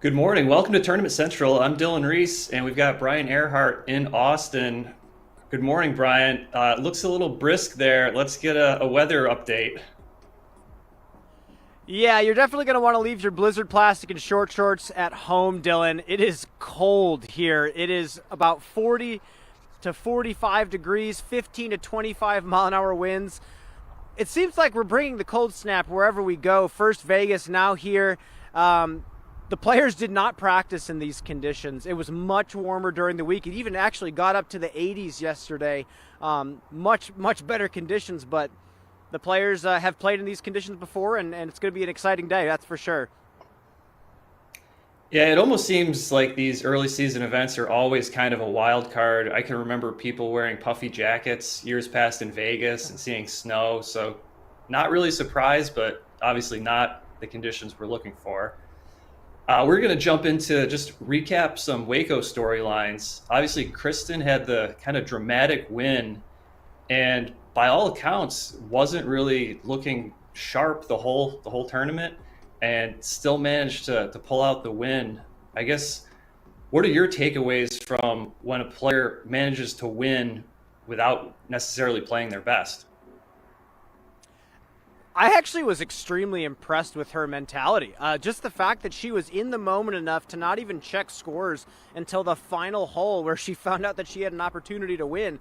Good morning. Welcome to Tournament Central. I'm Dylan Reese, and we've got Brian Earhart in Austin. Good morning, Brian. It looks a little brisk there. Let's get a weather update. Yeah, you're definitely going to want to leave your Blizzard plastic and short shorts at home, Dylan. It is cold here. It is about 40 to 45 degrees, 15 to 25 mile an hour winds. It seems like we're bringing the cold snap wherever we go. First Vegas, now here. The players did not practice in these conditions. It was much warmer during the week. It even actually got up to the 80s yesterday. Much better conditions, but the players have played in these conditions before, and it's going to be an exciting day, that's for sure. Yeah, it almost seems like these early season events are always kind of a wild card. I can remember people wearing puffy jackets years past in Vegas and seeing snow. So not really surprised, but obviously not the conditions we're looking for. We're going to jump into just recap some Waco storylines. Obviously, Kristen had the kind of dramatic win, and by all accounts, wasn't really looking sharp the whole tournament, and still managed to pull out the win. I guess, what are your takeaways from when a player manages to win without necessarily playing their best? I actually was extremely impressed with her mentality. Just the fact that she was in the moment enough to not even check scores until the final hole where she found out that she had an opportunity to win.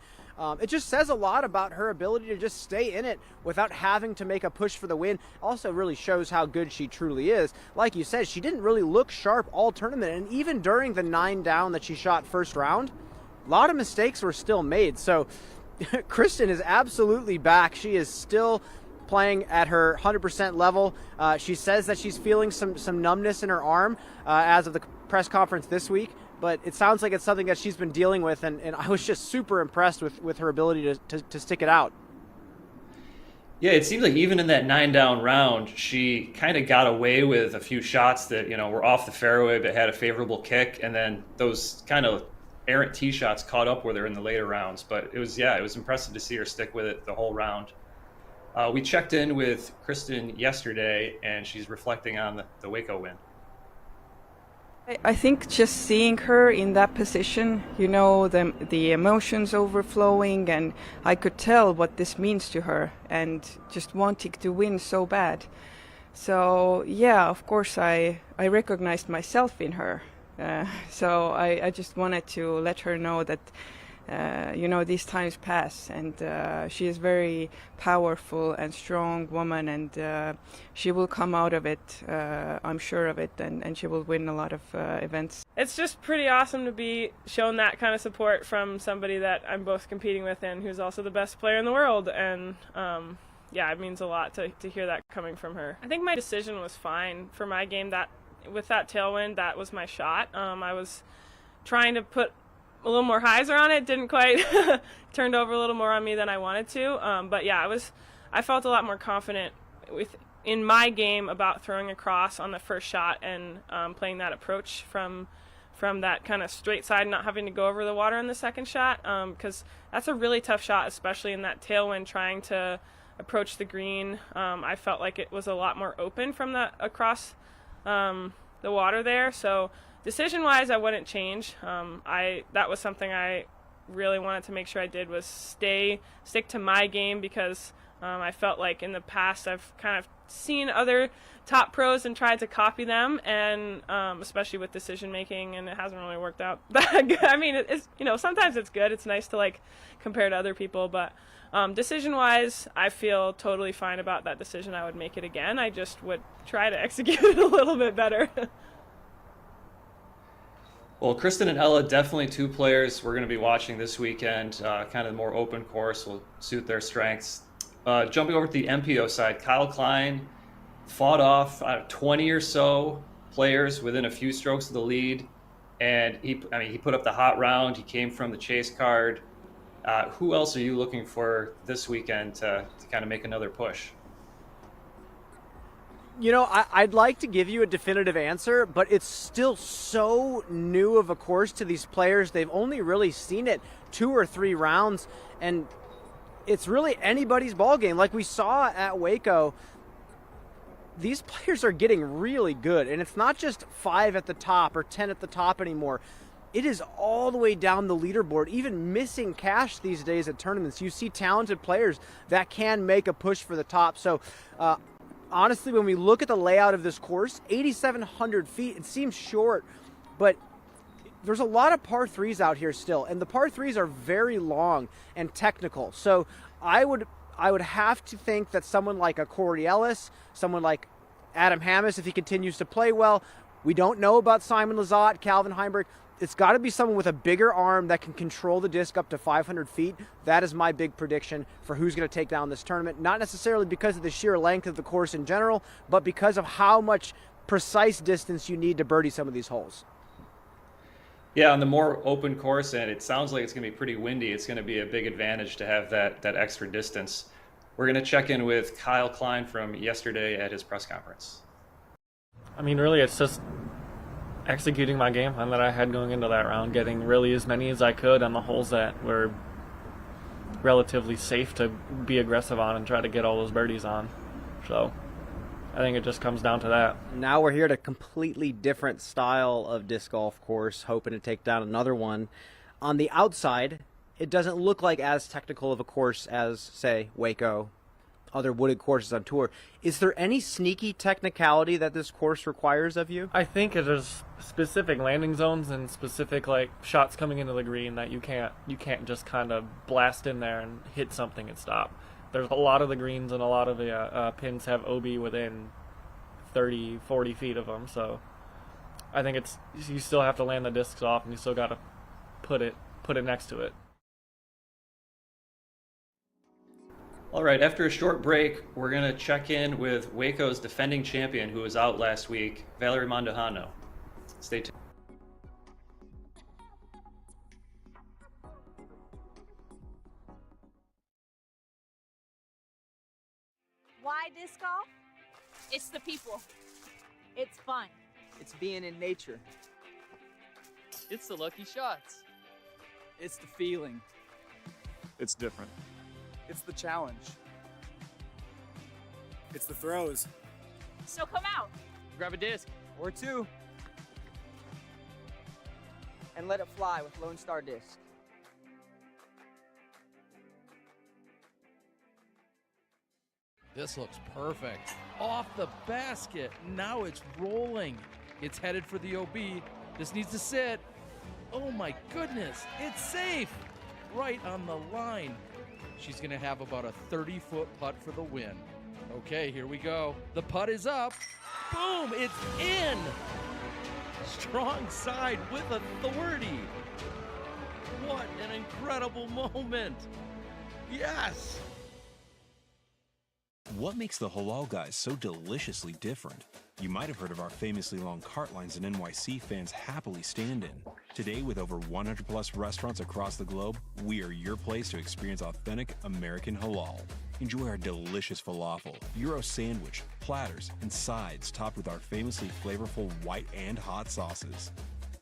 It just says a lot about her ability to just stay in it without having to make a push for the win. Also really shows how good she truly is. Like you said, she didn't really look sharp all tournament, and even during the 9 down that she shot first round, a lot of mistakes were still made. So Kristen is absolutely back. She is still playing at her 100% level. She says that she's feeling some numbness in her arm as of the press conference this week, but it sounds like it's something that she's been dealing with, and I was just super impressed with her ability to stick it out. Yeah, it seems like even in that 9 down round, she kind of got away with a few shots that, were off the fairway but had a favorable kick, and then those kind of errant tee shots caught up with her in the later rounds. But it was impressive to see her stick with it the whole round. We checked in with Kristen yesterday, and she's reflecting on the Waco win. I think just seeing her in that position, the emotions overflowing, and I could tell what this means to her, and just wanting to win so bad. So yeah, of course I recognized myself in her. So I just wanted to let her know that these times pass, and she is very powerful and strong woman, and she will come out of it, I'm sure of it, and she will win a lot of events. It's just pretty awesome to be shown that kind of support from somebody that I'm both competing with and who's also the best player in the world, and it means a lot to hear that coming from her. I think my decision was fine for my game. That with that tailwind, that was my shot. I was trying to put a little more hyzer on it, didn't quite turned over a little more on me than I wanted to. But yeah, I felt a lot more confident in my game about throwing across on the first shot and playing that approach from that kind of straight side, not having to go over the water on the second shot, because that's a really tough shot, especially in that tailwind trying to approach the green. I felt like it was a lot more open from the across the water there, so decision-wise, I wouldn't change. That was something I really wanted to make sure I did, was stick to my game, because I felt like in the past I've kind of seen other top pros and tried to copy them, and especially with decision-making, and it hasn't really worked out that good. I mean, it's sometimes it's good. It's nice to compare to other people, but decision-wise, I feel totally fine about that decision. I would make it again. I just would try to execute it a little bit better. Well, Kristen and Ella, definitely two players we're going to be watching this weekend. Kind of more open course will suit their strengths. Jumping over to the MPO side, Kyle Klein fought off 20 or so players within a few strokes of the lead, and he put up the hot round. He came from the chase card. Who else are you looking for this weekend to kind of make another push? I'd like to give you a definitive answer, but it's still so new of a course to these players. They've only really seen it 2 or 3 rounds, and it's really anybody's ball game. Like we saw at Waco, these players are getting really good, and it's not just 5 at the top or 10 at the top anymore. It is all the way down the leaderboard, even missing cash these days at tournaments. You see talented players that can make a push for the top. So honestly, when we look at the layout of this course, 8,700 feet, it seems short, but there's a lot of par 3s out here still, and the par 3s are very long and technical. So I would have to think that someone like a Corey Ellis, someone like Adam Hammes, if he continues to play well, we don't know about Simon Lizotte, Calvin Heimberg. It's got to be someone with a bigger arm that can control the disc up to 500 feet. That is my big prediction for who's going to take down this tournament. Not necessarily because of the sheer length of the course in general, but because of how much precise distance you need to birdie some of these holes. Yeah, on the more open course, and it sounds like it's going to be pretty windy, it's going to be a big advantage to have that extra distance. We're going to check in with Kyle Klein from yesterday at his press conference. I mean, really, it's just executing my game plan that I had going into that round, getting really as many as I could on the holes that were relatively safe to be aggressive on and try to get all those birdies on. So I think it just comes down to that. Now we're here at a completely different style of disc golf course, hoping to take down another one. On the outside, it doesn't look like as technical of a course as, say, Waco, other wooded courses on tour. Is there any sneaky technicality that this course requires of you? I think it is specific landing zones and specific shots coming into the green that you can't just kind of blast in there and hit something and stop. There's a lot of the greens and a lot of the pins have OB within 30, 40 feet of them. So I think you still have to land the discs off, and you still got to put it next to it. All right, after a short break, we're going to check in with Waco's defending champion who was out last week, Valerie Mandujano. Stay tuned. Why disc golf? It's the people. It's fun. It's being in nature. It's the lucky shots. It's the feeling. It's different. It's the challenge. It's the throws. So come out. Grab a disc. Or 2. And let it fly with Lone Star Disc. This looks perfect. Off the basket. Now it's rolling. It's headed for the OB. This needs to sit. Oh my goodness. It's safe. Right on the line. She's going to have about a 30-foot putt for the win. Okay, here we go. The putt is up. Boom, it's in. Strong side with authority. What an incredible moment. Yes. What makes the Halal Guys so deliciously different? You might have heard of our famously long cart lines in NYC fans happily stand in. Today, with over 100 plus restaurants across the globe, we are your place to experience authentic American halal. Enjoy our delicious falafel, Euro sandwich, platters, and sides topped with our famously flavorful white and hot sauces.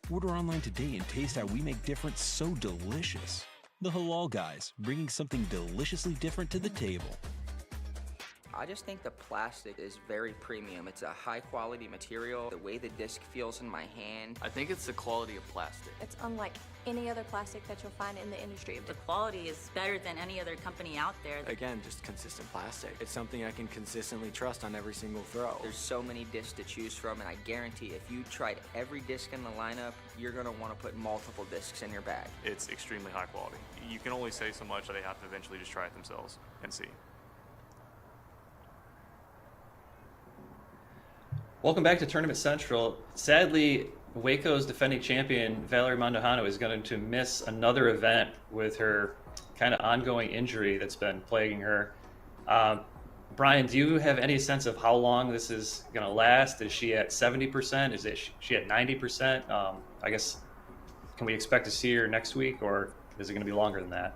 Order online today and taste how we make different so delicious. The Halal Guys, bringing something deliciously different to the table. I just think the plastic is very premium. It's a high quality material. The way the disc feels in my hand. I think it's the quality of plastic. It's unlike any other plastic that you'll find in the industry. The quality is better than any other company out there. Again, just consistent plastic. It's something I can consistently trust on every single throw. There's so many discs to choose from, and I guarantee if you tried every disc in the lineup, you're gonna want to put multiple discs in your bag. It's extremely high quality. You can only say so much, they have to eventually just try it themselves and see. Welcome back to Tournament Central. Sadly, Waco's defending champion, Valerie Mandujano, is going to miss another event with her kind of ongoing injury that's been plaguing her. Brian, do you have any sense of how long this is going to last? Is she at 70%? Is she at 90%? I guess, can we expect to see her next week, or is it going to be longer than that?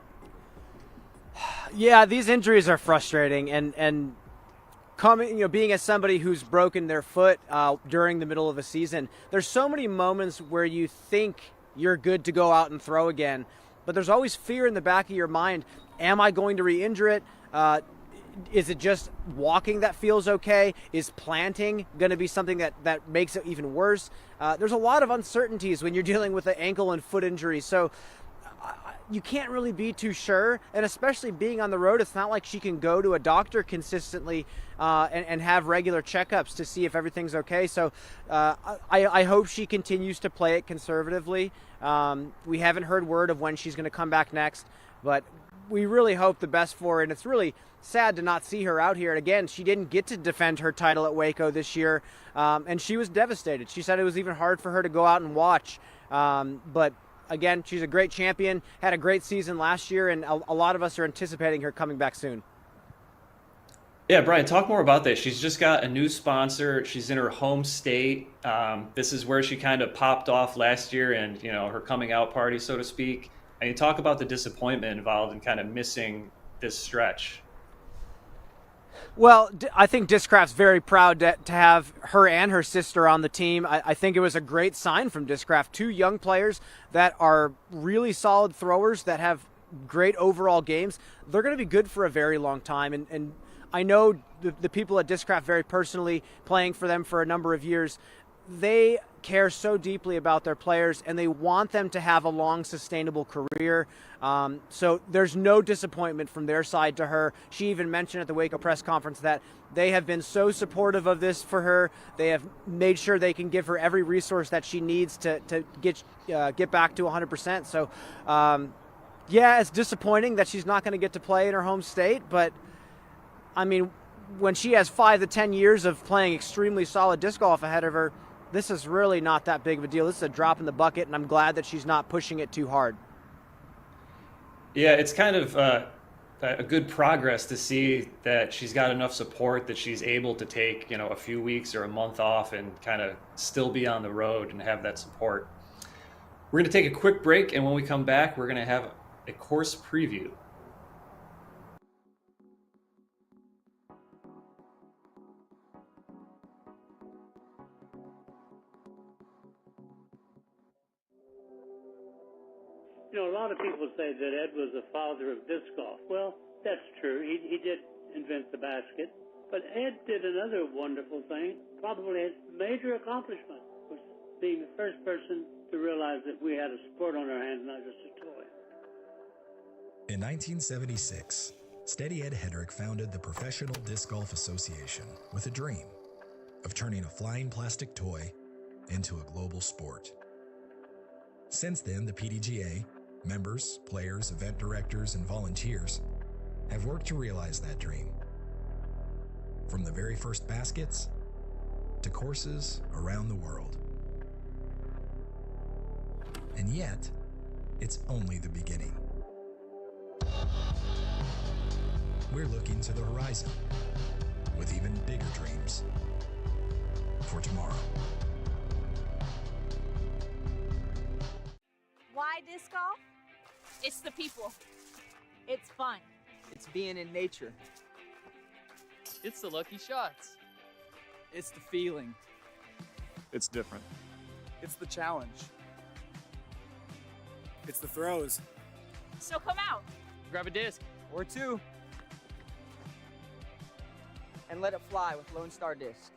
Yeah, these injuries are frustrating, and coming, being as somebody who's broken their foot during the middle of a season, there's so many moments where you think you're good to go out and throw again, but there's always fear in the back of your mind. Am I going to re-injure it? Is it just walking that feels okay? Is planting going to be something that makes it even worse? There's a lot of uncertainties when you're dealing with an ankle and foot injury. So you can't really be too sure. And especially being on the road, it's not like she can go to a doctor consistently and have regular checkups to see if everything's okay. So I hope she continues to play it conservatively. We haven't heard word of when she's going to come back next, but we really hope the best for her. And it's really sad to not see her out here. And again, she didn't get to defend her title at Waco this year, and she was devastated. She said it was even hard for her to go out and watch. But again, she's a great champion, had a great season last year, and a lot of us are anticipating her coming back soon. Yeah, Brian, talk more about that. She's just got a new sponsor. She's in her home state. This is where she kind of popped off last year and, her coming out party, so to speak. And you talk about the disappointment involved in kind of missing this stretch. Well, I think Discraft's very proud to have her and her sister on the team. I think it was a great sign from Discraft. Two young players that are really solid throwers that have great overall games. They're going to be good for a very long time. And I know the people at Discraft very personally, playing for them for a number of years. They care so deeply about their players, and they want them to have a long, sustainable career. So there's no disappointment from their side to her. She even mentioned at the Waco press conference that they have been so supportive of this for her. They have made sure they can give her every resource that she needs to get back to 100%. So, yeah, it's disappointing that she's not going to get to play in her home state, but I mean, when she has 5 to 10 years of playing extremely solid disc golf ahead of her, this is really not that big of a deal. This is a drop in the bucket, and I'm glad that she's not pushing it too hard. Yeah, it's kind of a good progress to see that she's got enough support that she's able to take, a few weeks or a month off and kind of still be on the road and have that support. We're going to take a quick break, and when we come back, we're going to have a course preview. A lot of people say that Ed was the father of disc golf. Well, that's true. He did invent the basket. But Ed did another wonderful thing, probably his major accomplishment, was being the first person to realize that we had a sport on our hands, not just a toy. In 1976, Steady Ed Hedrick founded the Professional Disc Golf Association with a dream of turning a flying plastic toy into a global sport. Since then, the PDGA, members, players, event directors, and volunteers have worked to realize that dream. From the very first baskets to courses around the world. And yet, it's only the beginning. We're looking to the horizon with even bigger dreams for tomorrow. Why disc golf? It's the people. It's fun. It's being in nature. It's the lucky shots. It's the feeling. It's different. It's the challenge. It's the throws. So come out. Grab a disc. Or two. And let it fly with Lone Star Disc.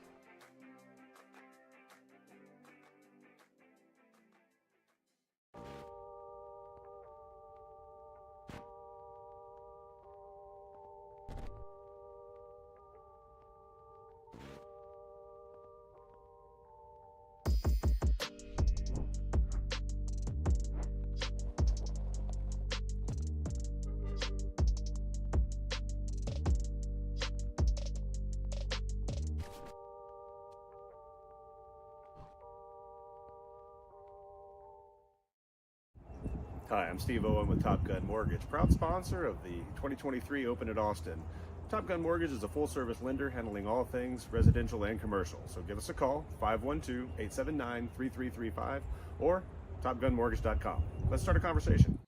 Hi, I'm Steve Owen with Top Gun Mortgage, proud sponsor of the 2023 Open at Austin. Top Gun Mortgage is a full-service lender handling all things residential and commercial. So give us a call, 512-879-3335 or topgunmortgage.com. Let's start a conversation.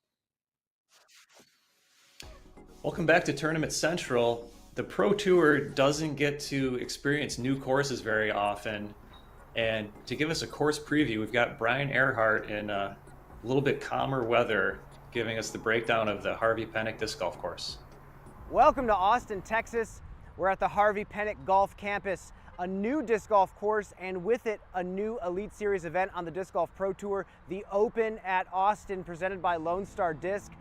Welcome back to Tournament Central. The Pro Tour doesn't get to experience new courses very often. And to give us a course preview, we've got Brian Earhart in a little bit calmer weather giving us the breakdown of the Harvey Penick Disc Golf Course. Welcome to Austin, Texas. We're at the Harvey Penick Golf Campus, a new disc golf course, and with it, a new Elite Series event on the Disc Golf Pro Tour, the Open at Austin, presented by Lone Star Disc.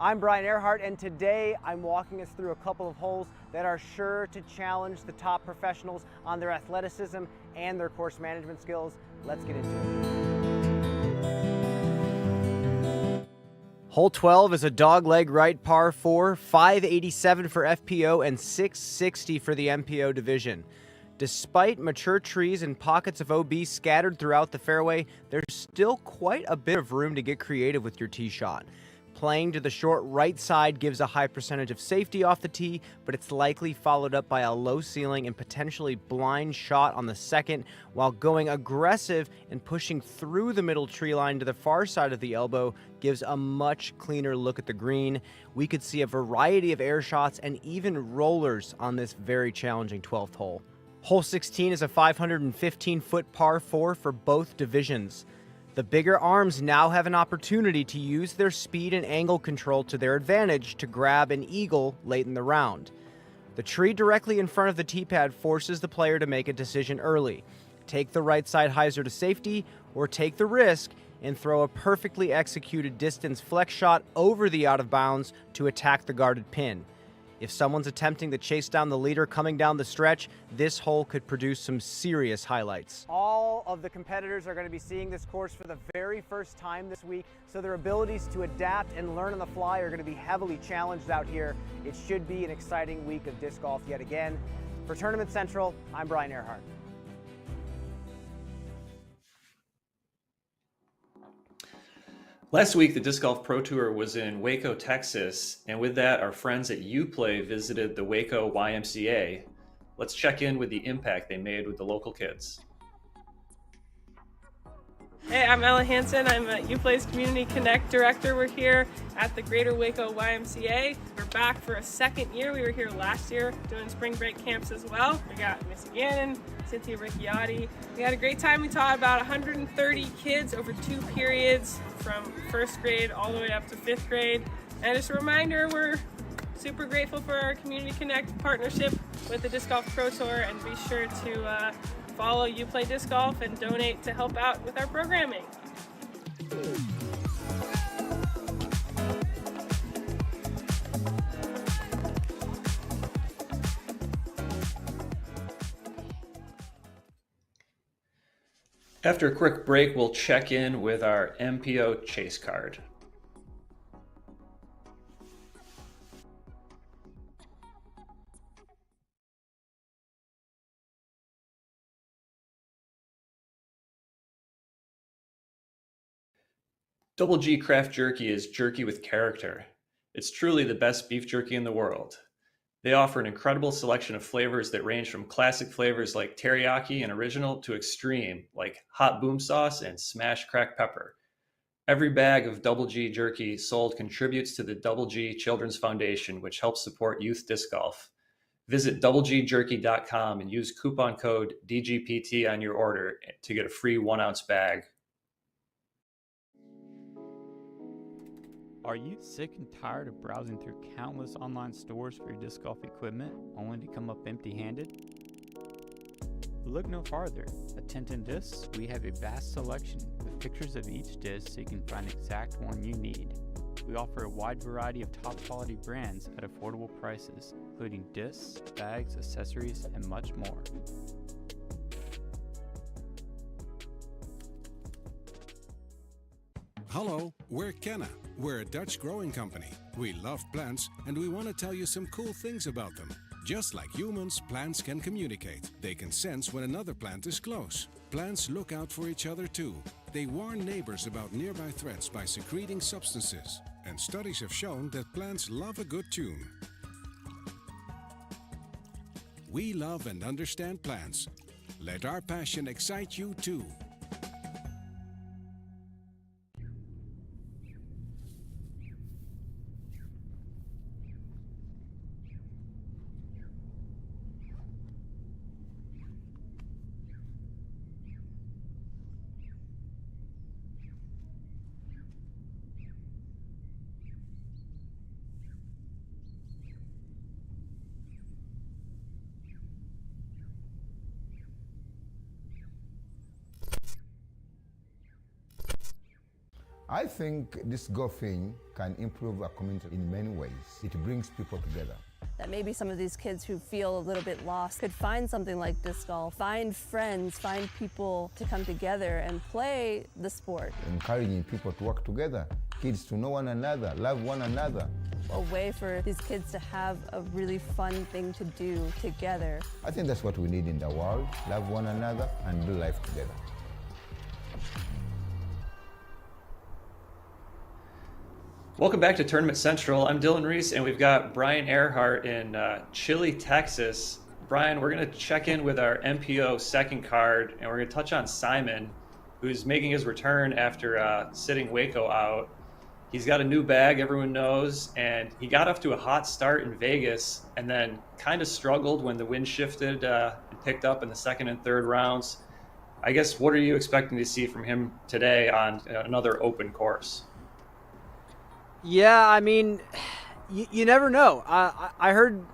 I'm Brian Earhart, and today I'm walking us through a couple of holes that are sure to challenge the top professionals on their athleticism and their course management skills. Let's get into it. Hole 12 is a dogleg right par 4, 587 for FPO and 660 for the MPO division. Despite mature trees and pockets of OB scattered throughout the fairway, there's still quite a bit of room to get creative with your tee shot. Playing to the short right side gives a high percentage of safety off the tee, but it's likely followed up by a low ceiling and potentially blind shot on the second, while going aggressive and pushing through the middle tree line to the far side of the elbow gives a much cleaner look at the green. We could see a variety of air shots and even rollers on this very challenging 12th hole. Hole 16 is a 515-foot par 4 for both divisions. The bigger arms now have an opportunity to use their speed and angle control to their advantage to grab an eagle late in the round. The tree directly in front of the tee pad forces the player to make a decision early. Take the right side hyzer to safety, or take the risk and throw a perfectly executed distance flex shot over the out of bounds to attack the guarded pin. If someone's attempting to chase down the leader coming down the stretch, this hole could produce some serious highlights. All of the competitors are going to be seeing this course for the very first time this week, so their abilities to adapt and learn on the fly are going to be heavily challenged out here. It should be an exciting week of disc golf yet again. For Tournament Central, I'm Brian Earhart. Last week, the Disc Golf Pro Tour was in Waco, Texas, and with that, our friends at UPlay visited the Waco YMCA. Let's check in with the impact they made with the local kids. Hey, I'm Ella Hansen. I'm UPlay's Community Connect Director. We're here at the Greater Waco YMCA. We're back for a second year. We were here last year doing spring break camps as well. We got Missy Gannon, Cynthia Ricciardi. We had a great time. We taught about 130 kids over 2 periods from 1st grade all the way up to 5th grade. And just a reminder, we're super grateful for our Community Connect partnership with the Disc Golf Pro Tour, and be sure to follow UPlay Disc Golf and donate to help out with our programming. After a quick break, we'll check in with our MPO chase card. Double G Craft Jerky is jerky with character. It's truly the best beef jerky in the world. They offer an incredible selection of flavors that range from classic flavors like teriyaki and original to extreme like hot boom sauce and smashed cracked pepper. Every bag of Double G jerky sold contributes to the Double G Children's Foundation, which helps support youth disc golf. Visit doublegjerky.com and use coupon code DGPT on your order to get a free 1-ounce bag. Are you sick and tired of browsing through countless online stores for your disc golf equipment only to come up empty-handed? Look no farther. At Tintin Discs, we have a vast selection with pictures of each disc so you can find the exact one you need. We offer a wide variety of top-quality brands at affordable prices, including discs, bags, accessories, and much more. Hello, we're Kenna. We're a Dutch growing company. We love plants and we want to tell you some cool things about them. Just like humans, plants can communicate. They can sense when another plant is close. Plants look out for each other too. They warn neighbors about nearby threats by secreting substances. And studies have shown that plants love a good tune. We love and understand plants. Let our passion excite you too. I think this golfing can improve our community in many ways. It brings people together. That maybe some of these kids who feel a little bit lost could find something like disc golf, find friends, find people to come together and play the sport. Encouraging people to work together, kids to know one another, love one another. A way for these kids to have a really fun thing to do together. I think that's what we need in the world, love one another and do life together. Welcome back to Tournament Central. I'm Dylan Reese, and we've got Brian Earhart in Chile, Texas. Brian, we're going to check in with our MPO second card, and we're going to touch on Simon, who's making his return after sitting Waco out. He's got a new bag, everyone knows, and he got off to a hot start in Vegas and then kind of struggled when the wind shifted and picked up in the second and third rounds. I guess, what are you expecting to see from him today on another open course? Yeah, I mean, you never know. I heard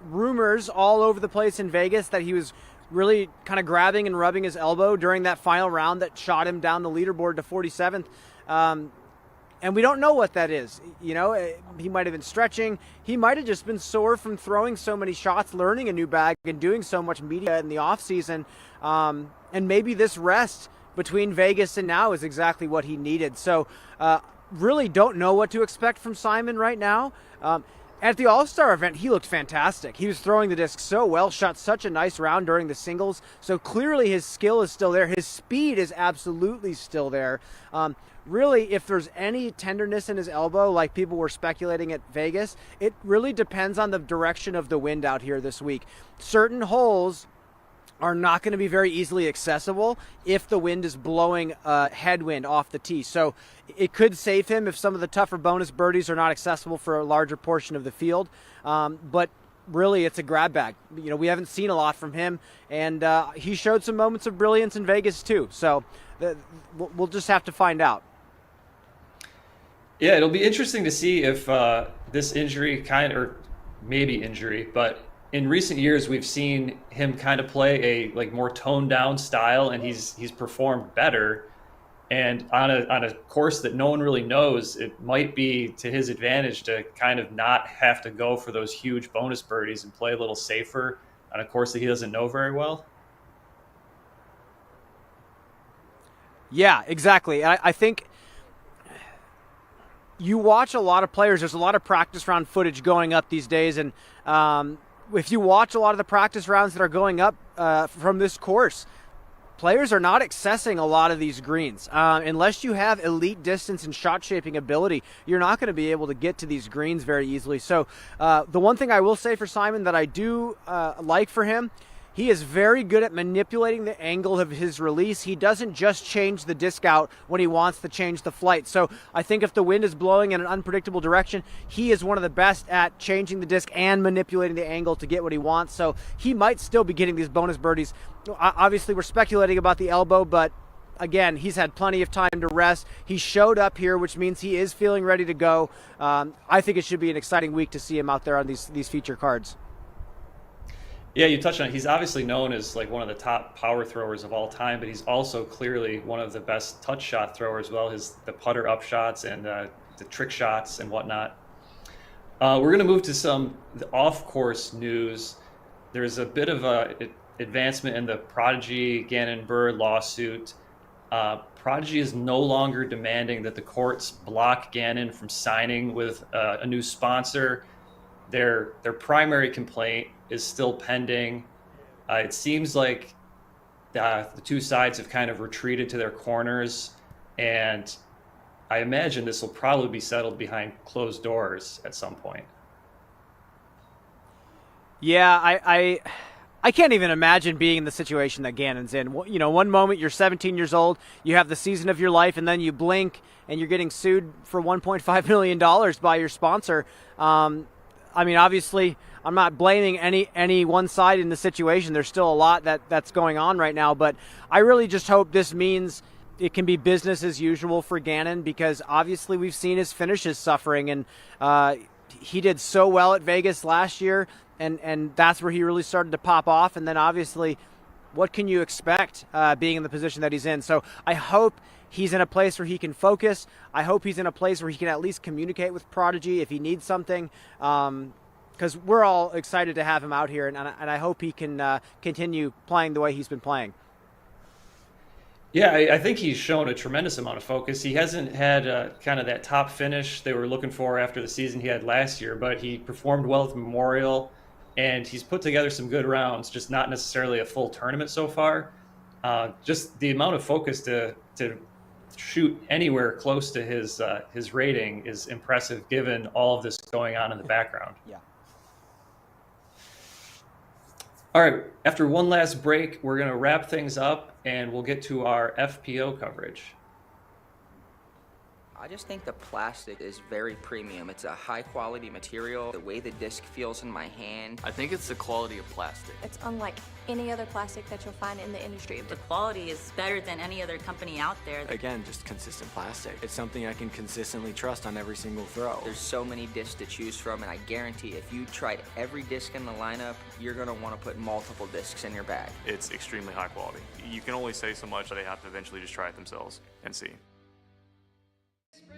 rumors all over the place in Vegas that he was really kind of grabbing and rubbing his elbow during that final round that shot him down the leaderboard to 47th. And we don't know what that is. You know, he might have been stretching. He might have just been sore from throwing so many shots, learning a new bag, and doing so much media in the off season. And maybe this rest between Vegas and now is exactly what he needed. So, really don't know what to expect from Simon right now. At the All-Star event, he looked fantastic. He was throwing the disc so well, shot such a nice round during the singles. So clearly his skill is still there. His speed is absolutely still there. Really, if there's any tenderness in his elbow, like people were speculating at Vegas, it really depends on the direction of the wind out here this week. Certain holes are not going to be very easily accessible if the wind is blowing headwind off the tee. So it could save him if some of the tougher bonus birdies are not accessible for a larger portion of the field. But really, it's a grab bag. You know, we haven't seen a lot from him, and he showed some moments of brilliance in Vegas too. So we'll just have to find out. Yeah, it'll be interesting to see if this injury but in recent years, we've seen him kind of play a more toned down style, and he's performed better. And on a course that no one really knows, it might be to his advantage to kind of not have to go for those huge bonus birdies and play a little safer on a course that he doesn't know very well. Yeah, exactly. I think you watch a lot of players. There's a lot of practice round footage going up these days, and if you watch a lot of the practice rounds that are going up from this course, players are not accessing a lot of these greens. Unless you have elite distance and shot shaping ability, you're not going to be able to get to these greens very easily. So the one thing I will say for Simon that I do like for him, he is very good at manipulating the angle of his release. He doesn't just change the disc out when he wants to change the flight. So I think if the wind is blowing in an unpredictable direction, he is one of the best at changing the disc and manipulating the angle to get what he wants. So he might still be getting these bonus birdies. Obviously, we're speculating about the elbow, but again, he's had plenty of time to rest. He showed up here, which means he is feeling ready to go. I think it should be an exciting week to see him out there on these feature cards. Yeah, you touched on it. He's obviously known as like one of the top power throwers of all time, but he's also clearly one of the best touch shot throwers as well. The putter up shots and the trick shots and whatnot. We're going to move to some off-course news. There's a bit of a advancement in the Prodigy Gannon Buhr lawsuit. Prodigy is no longer demanding that the courts block Gannon from signing with a new sponsor. Their primary complaint is still pending. It seems like the two sides have kind of retreated to their corners, and I imagine this will probably be settled behind closed doors at some point. Yeah, I can't even imagine being in the situation that Gannon's in. You know, one moment you're 17 years old, you have the season of your life, and then you blink and you're getting sued for $1.5 million by your sponsor. I mean, obviously, I'm not blaming any one side in the situation. There's still a lot that's going on right now, but I really just hope this means it can be business as usual for Gannon, because obviously we've seen his finishes suffering, and he did so well at Vegas last year, and that's where he really started to pop off. And then obviously, what can you expect being in the position that he's in? So I hope he's in a place where he can focus. I hope he's in a place where he can at least communicate with Prodigy if he needs something, because we're all excited to have him out here, and I hope he can continue playing the way he's been playing. Yeah, I think he's shown a tremendous amount of focus. He hasn't had kind of that top finish they were looking for after the season he had last year, but he performed well at Memorial, and he's put together some good rounds, just not necessarily a full tournament so far. Just the amount of focus to shoot anywhere close to his rating is impressive, given all of this going on in the background. Yeah. All right, after one last break, we're going to wrap things up, and we'll get to our FPO coverage. I just think the plastic is very premium. It's a high quality material. The way the disc feels in my hand. I think it's the quality of plastic. It's unlike any other plastic that you'll find in the industry. The quality is better than any other company out there. Again, just consistent plastic. It's something I can consistently trust on every single throw. There's so many discs to choose from, and I guarantee if you tried every disc in the lineup, you're gonna want to put multiple discs in your bag. It's extremely high quality. You can only say so much, they have to eventually just try it themselves and see.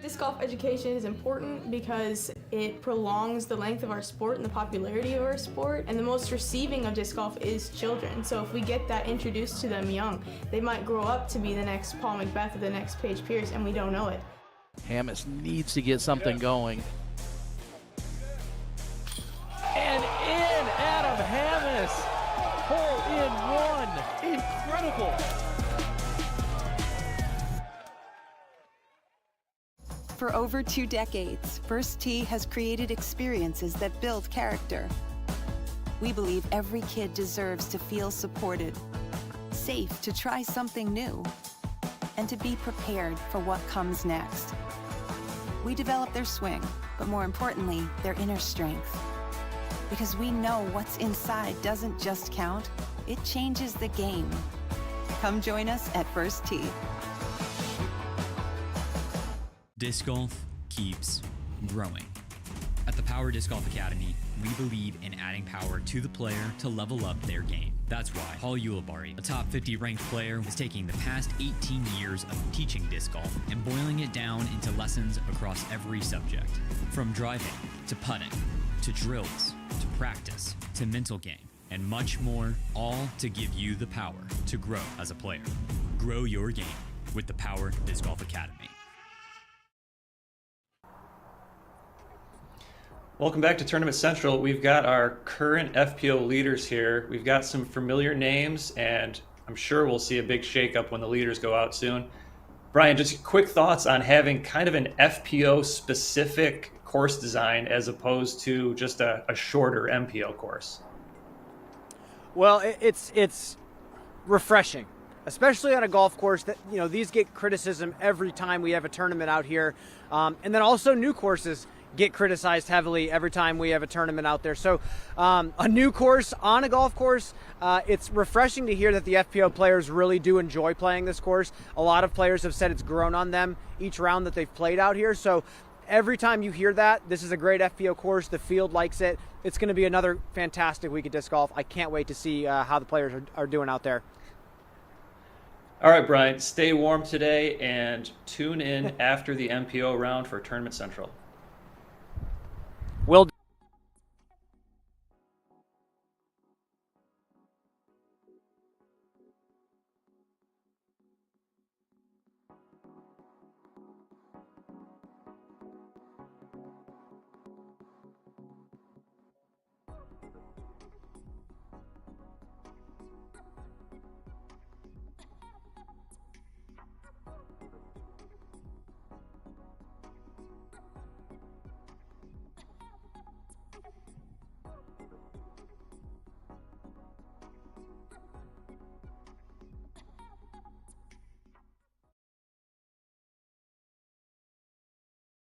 Disc golf education is important because it prolongs the length of our sport and the popularity of our sport, and the most receiving of disc golf is children. So if we get that introduced to them young, they might grow up to be the next Paul McBeth or the next Paige Pierce, and we don't know it. Hammes needs to get something going. And in Adam Hammes, hole in one, incredible. For over 2 decades, First Tee has created experiences that build character. We believe every kid deserves to feel supported, safe to try something new, and to be prepared for what comes next. We develop their swing, but more importantly, their inner strength. Because we know what's inside doesn't just count, it changes the game. Come join us at First Tee. Disc golf keeps growing. At the Power Disc Golf Academy, we believe in adding power to the player to level up their game. That's why Paul Ulibarri, a top 50 ranked player, is taking the past 18 years of teaching disc golf and boiling it down into lessons across every subject. From driving, to putting, to drills, to practice, to mental game, and much more, all to give you the power to grow as a player. Grow your game with the Power Disc Golf Academy. Welcome back to Tournament Central. We've got our current FPO leaders here. We've got some familiar names, and I'm sure we'll see a big shakeup when the leaders go out soon. Brian, just quick thoughts on having kind of an FPO-specific course design as opposed to just a shorter MPO course. Well, it's refreshing, especially on a golf course that, you know, these get criticism every time we have a tournament out here. And then also new courses get criticized heavily every time we have a tournament out there. So a new course on a golf course, it's refreshing to hear that the FPO players really do enjoy playing this course. A lot of players have said it's grown on them each round that they've played out here. So every time you hear that, this is a great FPO course. The field likes it. It's going to be another fantastic week of disc golf. I can't wait to see how the players are doing out there. All right, Brian, stay warm today and tune in after the MPO round for Tournament Central.